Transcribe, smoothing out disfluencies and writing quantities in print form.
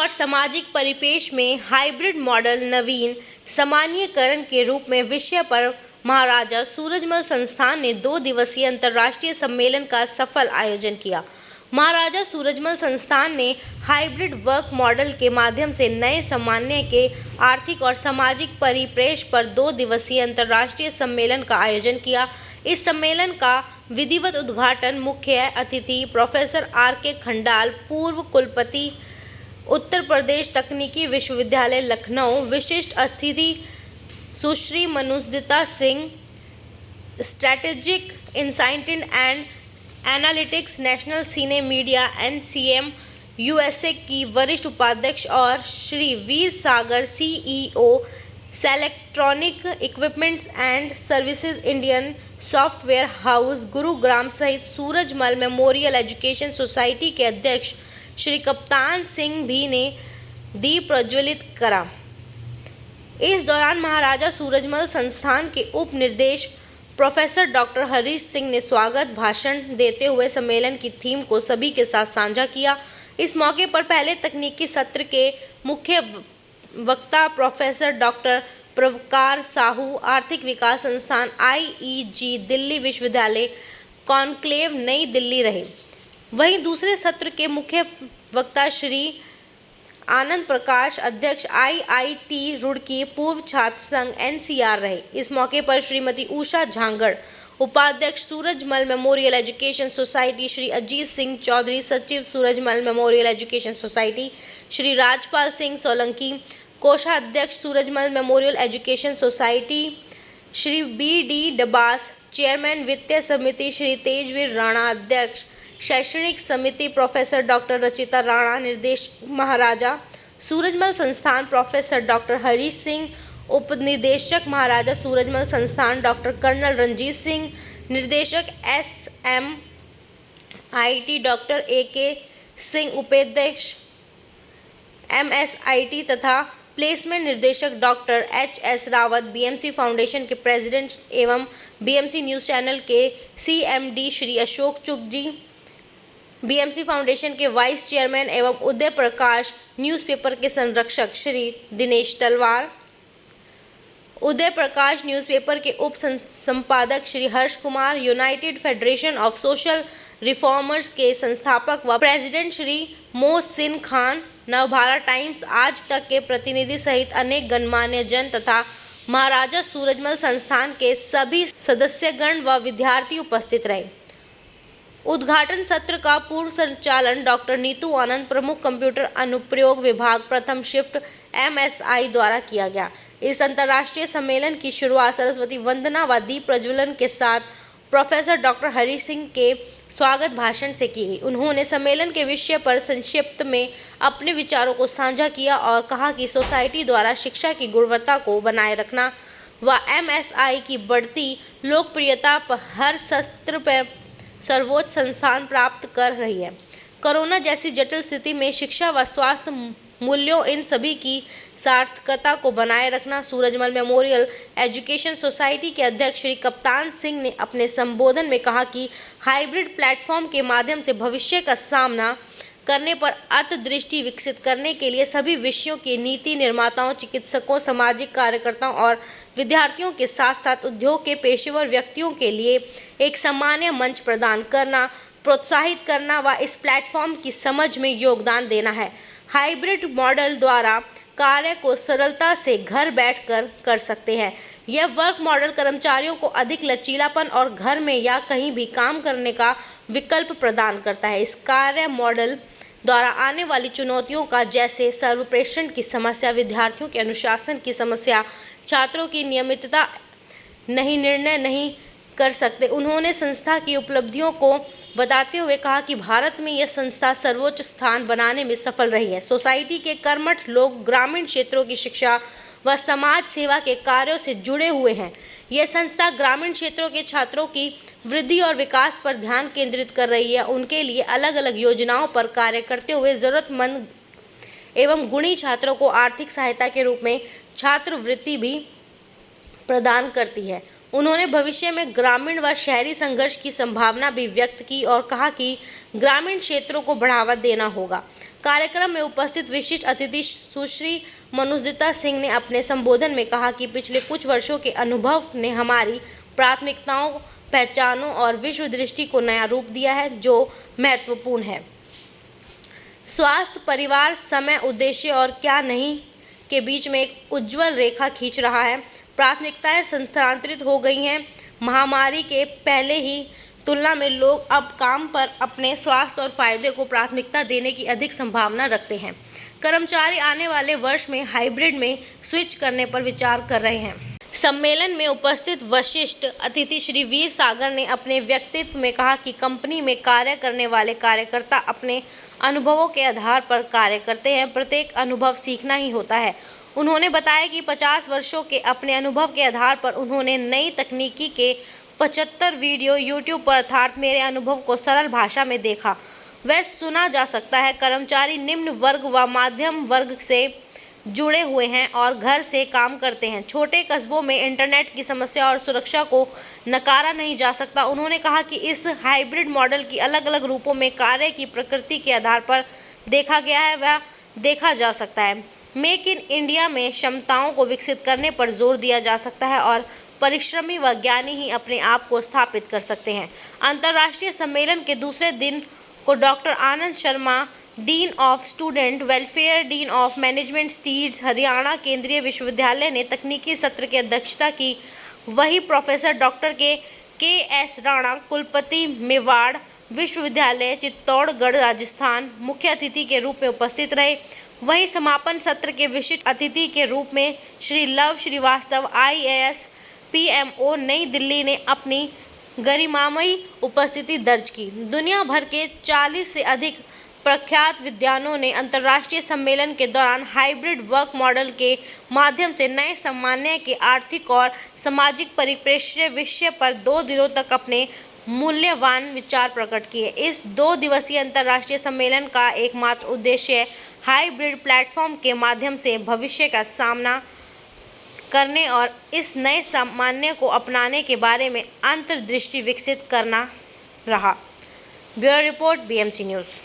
और सामाजिक परिपेक्ष में हाइब्रिड मॉडल नवीन सामान्यीकरण के रूप में विषय पर महाराजा सूरजमल संस्थान ने 2 दिवसीय अंतर्राष्ट्रीय सम्मेलन का सफल आयोजन किया। महाराजा सूरजमल संस्थान ने हाइब्रिड वर्क मॉडल के माध्यम से नए सामान्य के आर्थिक और सामाजिक परिप्रेक्ष्य पर 2 दिवसीय अंतर्राष्ट्रीय सम्मेलन का आयोजन किया। इस सम्मेलन का विधिवत उद्घाटन मुख्य अतिथि प्रोफेसर R.K. खंडाल, पूर्व कुलपति उत्तर प्रदेश तकनीकी विश्वविद्यालय लखनऊ, विशिष्ट अतिथि सुश्री Manudita Singh, strategic insight and analytics national cine media NCM USA की वरिष्ठ उपाध्यक्ष और Shri Veer Sagar CEO Selectronic equipments and services Indian software house Gurugram सहित सूरजमल मेमोरियल एजुकेशन सोसाइटी के अध्यक्ष श्री कप्तान सिंह भी ने दीप प्रज्वलित करा। इस दौरान महाराजा सूरजमल संस्थान के उप निर्देशक प्रोफेसर डॉक्टर हरीश सिंह ने स्वागत भाषण देते हुए सम्मेलन की थीम को सभी के साथ साझा किया। इस मौके पर पहले तकनीकी सत्र के मुख्य वक्ता प्रोफेसर डॉक्टर प्रवकार साहू, आर्थिक विकास संस्थान IEG दिल्ली विश्वविद्यालय कॉन्क्लेव नई दिल्ली रहे। वहीं दूसरे सत्र के मुख्य वक्ता श्री आनंद प्रकाश, अध्यक्ष IIT रुड़की, पूर्व छात्र संघ NCR रहे। इस मौके पर श्रीमती उषा झांगड़, उपाध्यक्ष Surajmal memorial education society, Shri Ajit Singh Chaudhary, सचिव Surajmal memorial education society, Shri Rajpal Singh Solanki, कोषाध्यक्ष Surajmal memorial education society, Shri BD Dabas, chairman वित्तीय समिति, श्री तेजवीर राणा, अध्यक्ष शैक्षणिक समिति, प्रोफेसर डॉक्टर रचिता राणा, निर्देशक महाराजा सूरजमल संस्थान प्रोफेसर डॉक्टर हरीश सिंह, उप निदेशक महाराजा सूरजमल संस्थान डॉक्टर कर्नल रंजीत सिंह, निर्देशक SMIT डॉक्टर AK सिंह, उपाध्यक्ष MSIT तथा प्लेसमेंट निर्देशक doctor HS Rawat, BMC foundation के प्रेसिडेंट एवं BMC न्यूज़ चैनल के CMD श्री अशोक चुग जी, BMC फाउंडेशन के वाइस चेयरमैन एवं उदय प्रकाश न्यूज़पेपर के संरक्षक श्री दिनेश तलवार, उदय प्रकाश न्यूज़पेपर के उप संपादक Shri Harsh Kumar, united federation of social reformers के संस्थापक व प्रेसिडेंट श्री मोहसिन खान, नवभारत टाइम्स, आज तक के प्रतिनिधि सहित अनेक गणमान्य जन तथा महाराजा सूरजमल संस्थान के सभी सदस्यगण व विद्यार्थी उपस्थित रहे। उद्घाटन सत्र का पूर्व संचालन डॉक्टर नीतू आनंद, प्रमुख कंप्यूटर अनुप्रयोग विभाग, प्रथम शिफ्ट MSI द्वारा किया गया। इस अंतर्राष्ट्रीय सम्मेलन की शुरुआत सरस्वती वंदना व दीप प्रज्वलन के साथ प्रोफेसर डॉक्टर हरीश सिंह के स्वागत भाषण से की गई। उन्होंने सम्मेलन के विषय पर संक्षिप्त में अपने विचारों को साझा किया और कहा कि सोसाइटी द्वारा शिक्षा की गुणवत्ता को बनाए रखना व MSI की बढ़ती लोकप्रियता पर हर सत्र पर सर्वोच्च संस्थान प्राप्त कर रही है। कोरोना जैसी जटिल स्थिति में शिक्षा व स्वास्थ्य मूल्यों, इन सभी की सार्थकता को बनाए रखना। सूरजमल मेमोरियल एजुकेशन सोसाइटी के अध्यक्ष श्री कप्तान सिंह ने अपने संबोधन में कहा कि हाइब्रिड प्लेटफॉर्म के माध्यम से भविष्य का सामना करने पर अंतर्दृष्टि विकसित करने के लिए सभी विषयों के नीति निर्माताओं, चिकित्सकों, सामाजिक कार्यकर्ताओं और विद्यार्थियों के साथ साथ उद्योग के पेशेवर व्यक्तियों के लिए एक सामान्य मंच प्रदान करना, प्रोत्साहित करना व इस प्लेटफॉर्म की समझ में योगदान देना है। हाइब्रिड मॉडल द्वारा कार्य को सरलता से घर बैठकर कर सकते हैं। यह वर्क मॉडल कर्मचारियों को अधिक लचीलापन और घर में या कहीं भी काम करने का विकल्प प्रदान करता है। इस कार्य मॉडल द्वारा आने वाली चुनौतियों का, जैसे सर्वप्रेषण की समस्या, विद्यार्थियों के अनुशासन की समस्या, छात्रों की नियमितता नहीं, निर्णय नहीं कर सकते। उन्होंने संस्था की उपलब्धियों को बताते हुए कहा कि भारत में यह संस्था सर्वोच्च स्थान बनाने में सफल रही है। सोसाइटी के कर्मठ लोग ग्रामीण क्षेत्रों की शिक्षा व समाज सेवा के कार्यों से जुड़े हुए हैं। यह संस्था ग्रामीण क्षेत्रों के छात्रों की वृद्धि और विकास पर ध्यान केंद्रित कर रही है। उनके लिए अलग अलग योजनाओं पर कार्य करते हुए ज़रूरतमंद एवं गुणी छात्रों को आर्थिक सहायता के रूप में छात्रवृत्ति भी प्रदान करती है। उन्होंने भविष्य में ग्रामीण व शहरी संघर्ष की संभावना भी व्यक्त की और कहा कि ग्रामीण क्षेत्रों को बढ़ावा देना होगा। कार्यक्रम में उपस्थित विशिष्ट अतिथि सुश्री मनुजदिता सिंह ने अपने संबोधन में कहा कि पिछले कुछ वर्षों के अनुभव ने हमारी प्राथमिकताओं, पहचानों और विश्व दृष्टि को नया रूप दिया है, जो महत्वपूर्ण है। स्वास्थ्य, परिवार, समय, उद्देश्य और क्या नहीं के बीच में एक उज्ज्वल रेखा खींच रहा है। प्राथमिकताएं स्थानांतरित हो गई हैं। महामारी के पहले ही तुलना में लोग अब काम पर अपने स्वास्थ्य और फायदे को प्राथमिकता देने की अधिक संभावना रखते हैं। कर्मचारी आने वाले वर्ष में हाइब्रिड में स्विच करने पर विचार कर रहे हैं। सम्मेलन में उपस्थित वरिष्ठ अतिथि श्री वीर सागर ने अपने वक्तव्य में कहा कि कंपनी में कार्य करने वाले कार्यकर्ता अपने अनुभवों के आधार पर कार्य करते हैं। प्रत्येक अनुभव सीखना ही होता है। उन्होंने बताया कि 50 वर्षों के अपने अनुभव के आधार पर उन्होंने नई तकनीकी के 75 वीडियो यूट्यूब पर अर्थात मेरे अनुभव को सरल भाषा में देखा वह सुना जा सकता है। कर्मचारी निम्न वर्ग व मध्यम वर्ग से जुड़े हुए हैं और घर से काम करते हैं। छोटे कस्बों में इंटरनेट की समस्या और सुरक्षा को नकारा नहीं जा सकता। उन्होंने कहा कि इस हाइब्रिड मॉडल की अलग अलग रूपों में कार्य की प्रकृति के आधार पर देखा गया है वह देखा जा सकता है। मेक इन इंडिया में क्षमताओं को विकसित करने पर जोर दिया जा सकता है और परिश्रमी व ज्ञानी ही अपने आप को स्थापित कर सकते हैं। अंतर्राष्ट्रीय सम्मेलन के दूसरे दिन को doctor Anand Sharma, dean of student welfare, dean of management steeds, Haryana केंद्रीय विश्वविद्यालय ने तकनीकी सत्र की अध्यक्षता की। वही प्रोफेसर डॉक्टर के एस राणा, कुलपति मेवाड़ विश्वविद्यालय, चित्तौड़गढ़, राजस्थान, मुख्य अतिथि के रूप में उपस्थित रहे। वहीं समापन सत्र के विशिष्ट अतिथि के रूप में श्री लव श्रीवास्तव, IAS PMO, नई दिल्ली ने अपनी गरिमामयी उपस्थिति दर्ज की। दुनिया भर के 40 से अधिक प्रख्यात विद्वानों ने अंतर्राष्ट्रीय सम्मेलन के दौरान हाइब्रिड वर्क मॉडल के माध्यम से नए सामान्य के आर्थिक और सामाजिक परिप्रेक्ष्य विषय पर 2 दिनों तक अपने मूल्यवान विचार प्रकट किए। इस 2 दिवसीय अंतर्राष्ट्रीय सम्मेलन का एकमात्र उद्देश्य हाइब्रिड प्लेटफॉर्म के माध्यम से भविष्य का सामना करने और इस नए सामान्य को अपनाने के बारे में अंतर्दृष्टि विकसित करना रहा। Bureau report, BMC news.